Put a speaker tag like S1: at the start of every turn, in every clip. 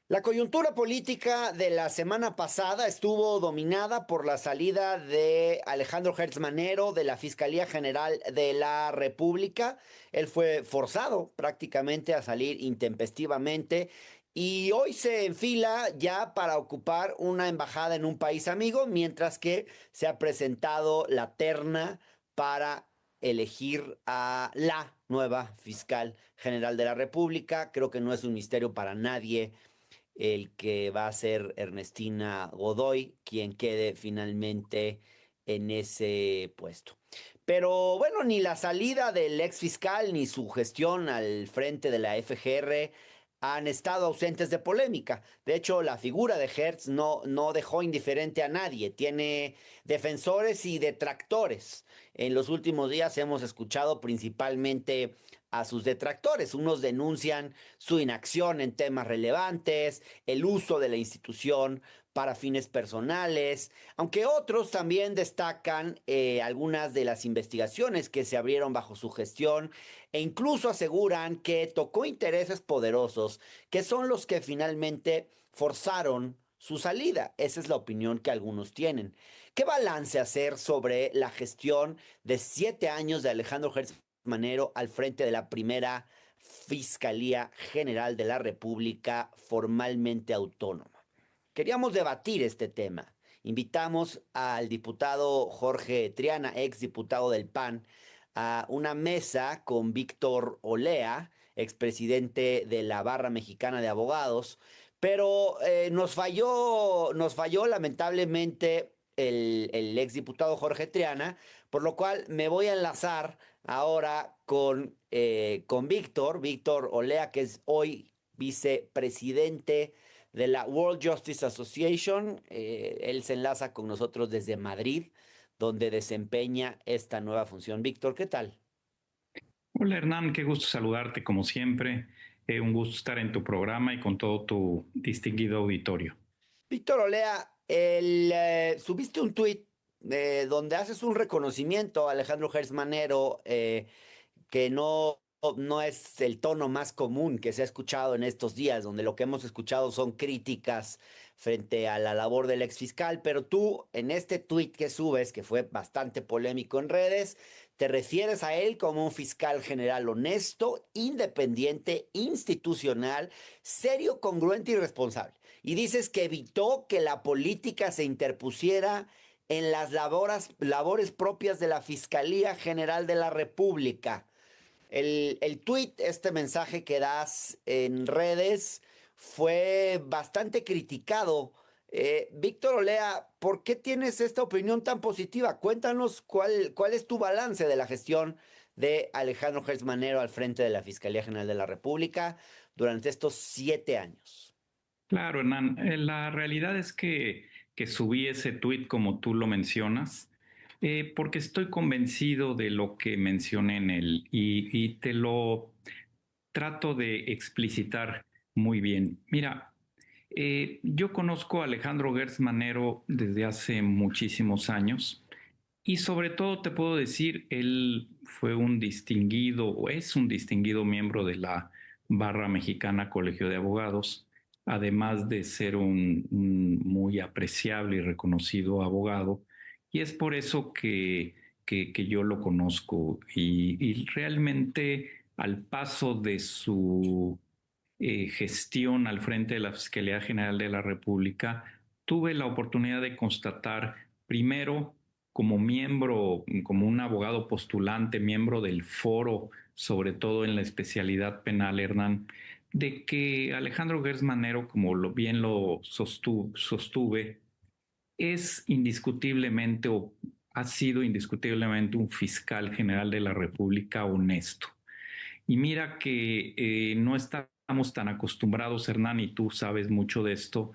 S1: La coyuntura política de la semana pasada estuvo dominada por la salida de Alejandro Gertz Manero de la Fiscalía General de la República. Él fue forzado prácticamente a salir intempestivamente y hoy se enfila ya para ocupar una embajada en un país amigo, mientras que se ha presentado la terna para elegir a la nueva fiscal general de la República. Creo que no es un misterio para nadie el que va a ser Ernestina Godoy, quien quede finalmente en ese puesto. Pero bueno, ni la salida del ex fiscal ni su gestión al frente de la FGR han estado ausentes de polémica. De hecho, la figura de Hertz no dejó indiferente a nadie. Tiene defensores y detractores. En los últimos días hemos escuchado principalmente a sus detractores. Unos denuncian su inacción en temas relevantes, el uso de la institución para fines personales, aunque otros también destacan algunas de las investigaciones que se abrieron bajo su gestión e incluso aseguran que tocó intereses poderosos, que son los que finalmente forzaron su salida. Esa es la opinión que algunos tienen. ¿Qué balance hacer sobre la gestión de 7 años de Alejandro Gertz Manero al frente de la primera Fiscalía General de la República formalmente autónoma? Queríamos debatir este tema. Invitamos al diputado Jorge Triana, ex diputado del PAN, a una mesa con Víctor Olea, expresidente de la Barra Mexicana de Abogados, pero nos falló lamentablemente el exdiputado Jorge Triana, por lo cual me voy a enlazar ahora con Víctor Olea, que es hoy vicepresidente de la World Justice Association. Él se enlaza con nosotros desde Madrid, donde desempeña esta nueva función. Víctor, ¿qué tal?
S2: Hola Hernán, qué gusto saludarte como siempre. Un gusto estar en tu programa y con todo tu distinguido auditorio.
S1: Víctor Olea, subiste un tuit donde haces un reconocimiento a Alejandro Gertz Manero, que no es el tono más común que se ha escuchado en estos días, donde lo que hemos escuchado son críticas frente a la labor del ex fiscal, pero tú en este tuit que subes, que fue bastante polémico en redes, te refieres a él como un fiscal general honesto, independiente, institucional, serio, congruente y responsable. Y dices que evitó que la política se interpusiera en las labores propias de la Fiscalía General de la República. El tweet, este mensaje que das en redes, fue bastante criticado. Víctor Olea, ¿por qué tienes esta opinión tan positiva? Cuéntanos cuál es tu balance de la gestión de Alejandro Gertz Manero al frente de la Fiscalía General de la República durante estos 7 años.
S2: Claro, Hernán, la realidad es que subí ese tuit como tú lo mencionas, porque estoy convencido de lo que mencioné en él y te lo trato de explicitar muy bien. Mira, yo conozco a Alejandro Gertz Manero desde hace muchísimos años. Y sobre todo te puedo decir, él fue un distinguido o es un distinguido miembro de la Barra Mexicana Colegio de Abogados, además de ser un muy apreciable y reconocido abogado. Y es por eso que yo lo conozco y realmente al paso de su gestión al frente de la Fiscalía General de la República, tuve la oportunidad de constatar primero como miembro, como un abogado postulante, miembro del foro, sobre todo en la especialidad penal, Hernán, de que Alejandro Gertz Manero, como bien lo sostuve, es indiscutiblemente o ha sido indiscutiblemente un fiscal general de la República honesto. Y mira que no estamos tan acostumbrados, Hernán, y tú sabes mucho de esto,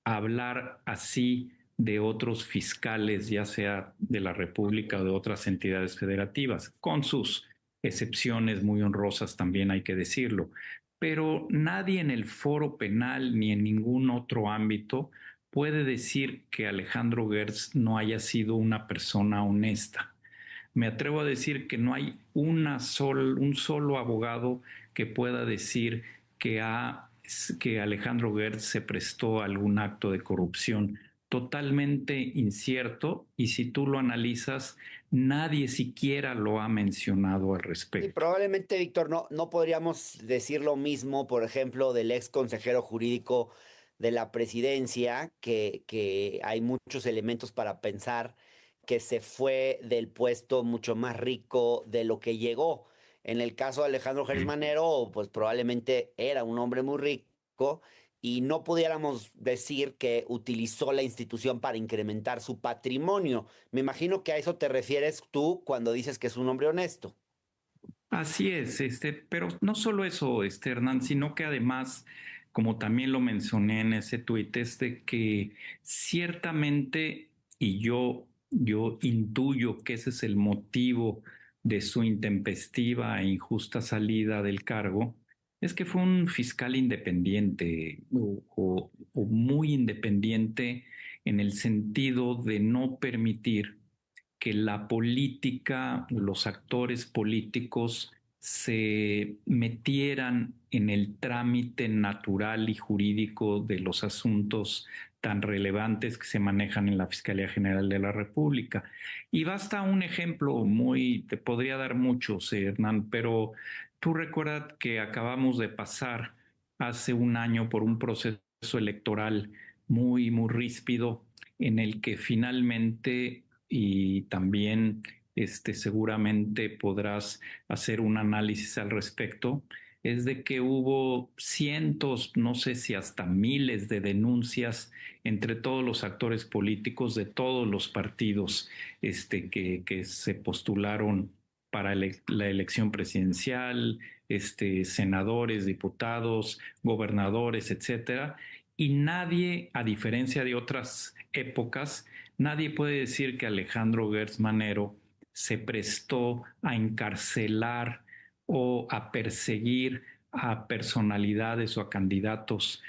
S2: a hablar así de otros fiscales, ya sea de la República o de otras entidades federativas, con sus excepciones muy honrosas también hay que decirlo. Pero nadie en el foro penal ni en ningún otro ámbito puede decir que Alejandro Gertz no haya sido una persona honesta. Me atrevo a decir que no hay un solo abogado que pueda decir que ha que Alejandro Gertz se prestó a algún acto de corrupción. Totalmente incierto, y si tú lo analizas, nadie siquiera lo ha mencionado al
S1: Y
S2: respecto.
S1: probablemente, Víctor, no podríamos decir lo mismo, por ejemplo, del ex consejero jurídico de la presidencia, que hay muchos elementos para pensar que se fue del puesto mucho más rico de lo que llegó. En el caso de Alejandro Gertz Manero, pues probablemente era un hombre muy rico y no pudiéramos decir que utilizó la institución para incrementar su patrimonio. Me imagino que a eso te refieres tú cuando dices que es un hombre honesto.
S2: Así es, pero no solo eso, Hernán, sino que además, como también lo mencioné en ese tuit, es de que ciertamente, y yo intuyo que ese es el motivo de su intempestiva e injusta salida del cargo, es que fue un fiscal independiente o muy independiente en el sentido de no permitir que la política, los actores políticos se metieran en el trámite natural y jurídico de los asuntos tan relevantes que se manejan en la Fiscalía General de la República. Y basta un ejemplo te podría dar muchos, Hernán, pero tú recuerdas que acabamos de pasar hace un año por un proceso electoral muy ríspido en el que finalmente, y también seguramente podrás hacer un análisis al respecto, es de que hubo cientos, no sé si hasta miles de denuncias entre todos los actores políticos de todos los partidos que se postularon para la elección presidencial, senadores, diputados, gobernadores, etcétera. Y nadie, a diferencia de otras épocas, nadie puede decir que Alejandro Gertz Manero se prestó a encarcelar o a perseguir a personalidades o a candidatos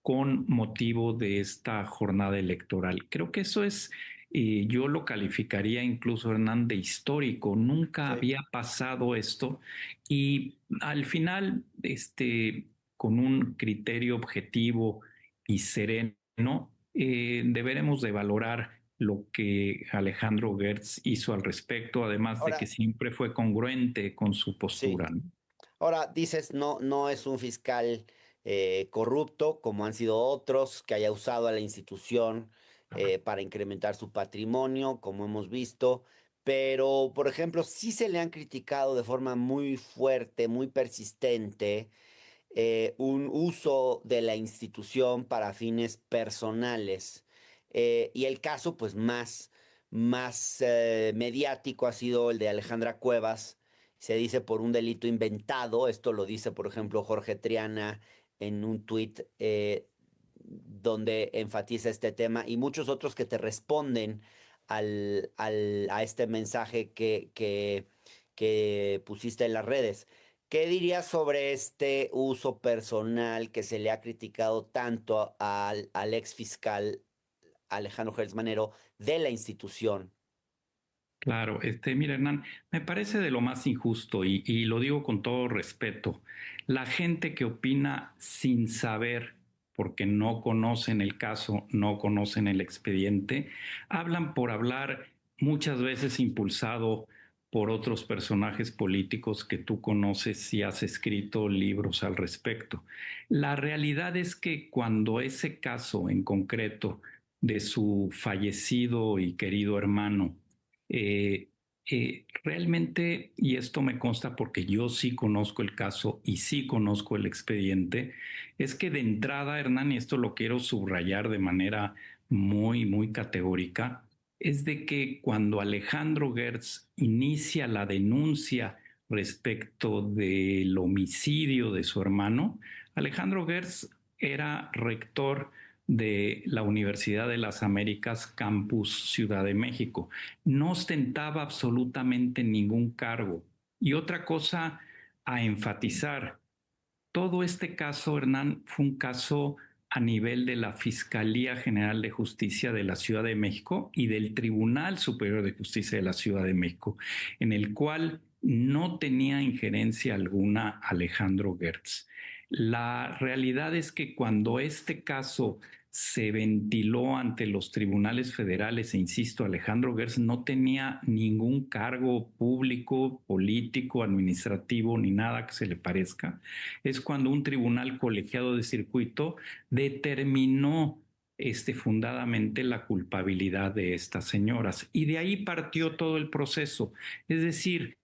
S2: con motivo de esta jornada electoral. Creo que eso es, yo lo calificaría incluso, Hernán, de histórico. Nunca
S1: Sí.
S2: había pasado esto, y al final, con un criterio objetivo y sereno, deberemos de valorar lo que Alejandro Gertz hizo al respecto, además de que
S1: Ahora,
S2: siempre fue congruente con su
S1: sí.
S2: postura, ¿no?
S1: Ahora dices, no es un fiscal corrupto como han sido otros, que haya usado a la institución para incrementar su patrimonio, como hemos visto, pero, por ejemplo, sí se le han criticado de forma muy fuerte, muy persistente, un uso de la institución para fines personales. Y el caso, pues, más mediático ha sido el de Alejandra Cuevas. Se dice por un delito inventado. Esto lo dice, por ejemplo, Jorge Triana en un tuit donde enfatiza este tema y muchos otros que te responden a este mensaje que pusiste en las redes. ¿Qué dirías sobre este uso personal que se le ha criticado tanto al ex fiscal Alejandro Gertz Manero de la institución?
S2: Claro, mira, Hernán, me parece de lo más injusto, y lo digo con todo respeto. La gente que opina sin saber, porque no conocen el caso, no conocen el expediente, hablan por hablar, muchas veces impulsado por otros personajes políticos que tú conoces y has escrito libros al respecto. La realidad es que cuando ese caso en concreto de su fallecido y querido hermano, eh, realmente, y esto me consta porque yo sí conozco el caso y sí conozco el expediente, es que de entrada, Hernán, y esto lo quiero subrayar de manera muy categórica, es de que cuando Alejandro Gertz inicia la denuncia respecto del homicidio de su hermano, Alejandro Gertz era rector de la Universidad de las Américas, Campus Ciudad de México. No ostentaba absolutamente ningún cargo. Y otra cosa a enfatizar, todo este caso, Hernán, fue un caso a nivel de la Fiscalía General de Justicia de la Ciudad de México y del Tribunal Superior de Justicia de la Ciudad de México, en el cual no tenía injerencia alguna Alejandro Gertz. La realidad es que cuando este caso se ventiló ante los tribunales federales, e insisto, Alejandro Gertz no tenía ningún cargo público, político, administrativo, ni nada que se le parezca, es cuando un tribunal colegiado de circuito determinó fundadamente la culpabilidad de estas señoras. Y de ahí partió todo el proceso. Es decir,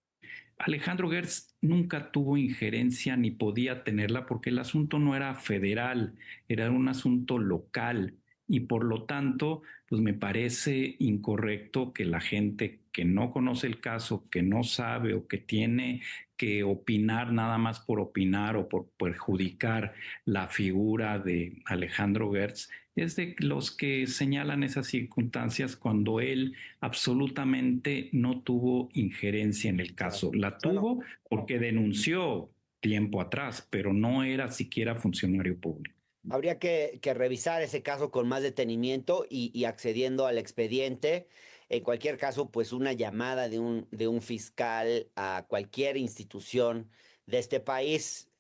S2: Alejandro Gertz nunca tuvo injerencia ni podía tenerla porque el asunto no era federal, era un asunto local y por lo tanto, pues me parece incorrecto que la gente que no conoce el caso, que no sabe o que tiene que opinar nada más por opinar o por perjudicar la figura de Alejandro Gertz, es de los que señalan esas circunstancias cuando él absolutamente no tuvo injerencia en el
S1: Claro.
S2: caso. La
S1: Bueno,
S2: tuvo porque denunció tiempo atrás, pero no era siquiera funcionario público.
S1: habría que revisar ese caso con más detenimiento y accediendo al expediente. En cualquier caso, pues una llamada de un fiscal a cualquier institución de este país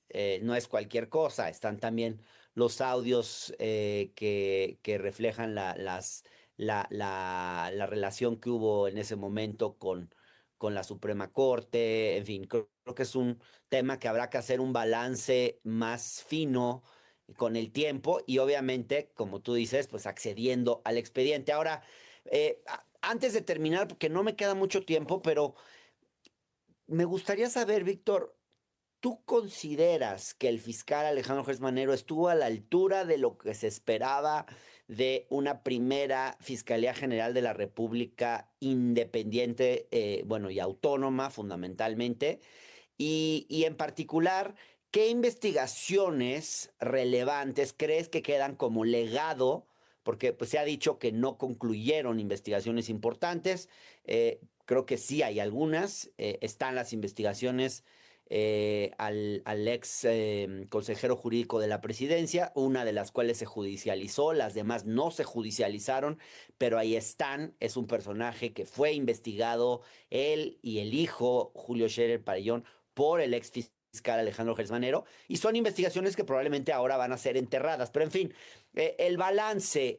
S1: no es cualquier cosa. Están también los audios que reflejan la relación que hubo en ese momento con la Suprema Corte. En fin, creo que es un tema que habrá que hacer un balance más fino con el tiempo y obviamente, como tú dices, pues accediendo al expediente. Ahora, antes de terminar, porque no me queda mucho tiempo, pero me gustaría saber, Víctor, ¿tú consideras que el fiscal Alejandro Gertz Manero estuvo a la altura de lo que se esperaba de una primera Fiscalía General de la República independiente, bueno, y autónoma fundamentalmente? Y en particular, ¿qué investigaciones relevantes crees que quedan como legado? Porque pues, se ha dicho que no concluyeron investigaciones importantes. Creo que sí hay algunas. Están las investigaciones al ex consejero jurídico de la presidencia, una de las cuales se judicializó, las demás no se judicializaron, pero ahí están. Es un personaje que fue investigado, él y el hijo, Julio Scherer Parellón, por el ex fiscal Alejandro Gertz Manero, y son investigaciones que probablemente ahora van a ser enterradas. Pero en fin, el balance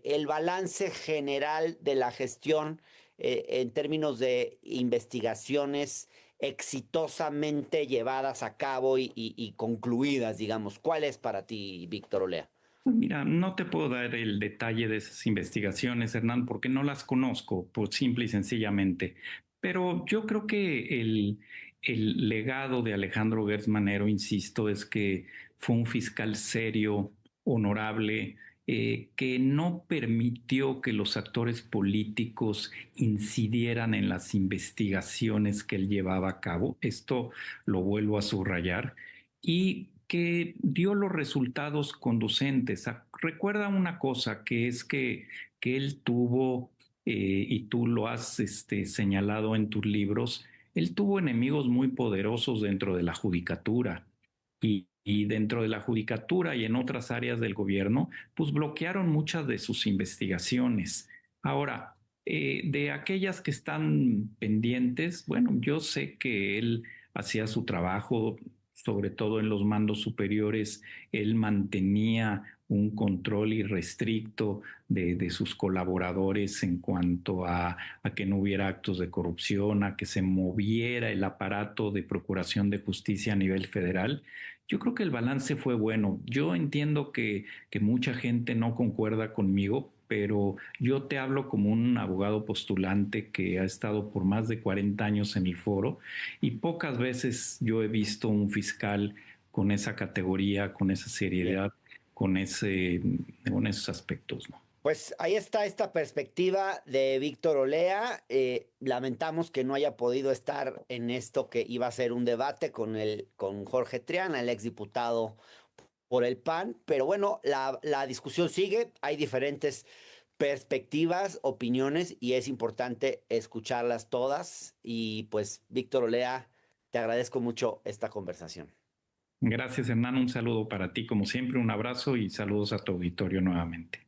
S1: general de la gestión en términos de investigaciones exitosamente llevadas a cabo y concluidas, digamos. ¿Cuál es para ti, Víctor Olea?
S2: Mira, no te puedo dar el detalle de esas investigaciones, Hernán, porque no las conozco, por simple y sencillamente. Pero yo creo que el legado de Alejandro Gertz Manero, insisto, es que fue un fiscal serio, honorable, que no permitió que los actores políticos incidieran en las investigaciones que él llevaba a cabo. Esto lo vuelvo a subrayar y que dio los resultados conducentes. Recuerda una cosa, que es que él tuvo, y tú lo has señalado en tus libros, él tuvo enemigos muy poderosos dentro de la judicatura. Y dentro de la judicatura y en otras áreas del gobierno, pues bloquearon muchas de sus investigaciones. Ahora, de aquellas que están pendientes, bueno, yo sé que él hacía su trabajo, sobre todo en los mandos superiores, él mantenía un control irrestricto de sus colaboradores en cuanto a que no hubiera actos de corrupción, a que se moviera el aparato de procuración de justicia a nivel federal. Yo creo que el balance fue bueno. Yo entiendo que mucha gente no concuerda conmigo, pero yo te hablo como un abogado postulante que ha estado por más de 40 años en el foro y pocas veces yo he visto un fiscal con esa categoría, con esa
S1: Bien.
S2: seriedad, con esos aspectos, ¿no?
S1: Pues ahí está esta perspectiva de Víctor Olea. Lamentamos que no haya podido estar en esto que iba a ser un debate con Jorge Triana, el exdiputado por el PAN, pero bueno, la discusión sigue, hay diferentes perspectivas, opiniones y es importante escucharlas todas. Y pues, Víctor Olea, te agradezco mucho esta conversación.
S2: Gracias, Hernán. Un saludo para ti, como siempre, un abrazo y saludos a tu auditorio nuevamente.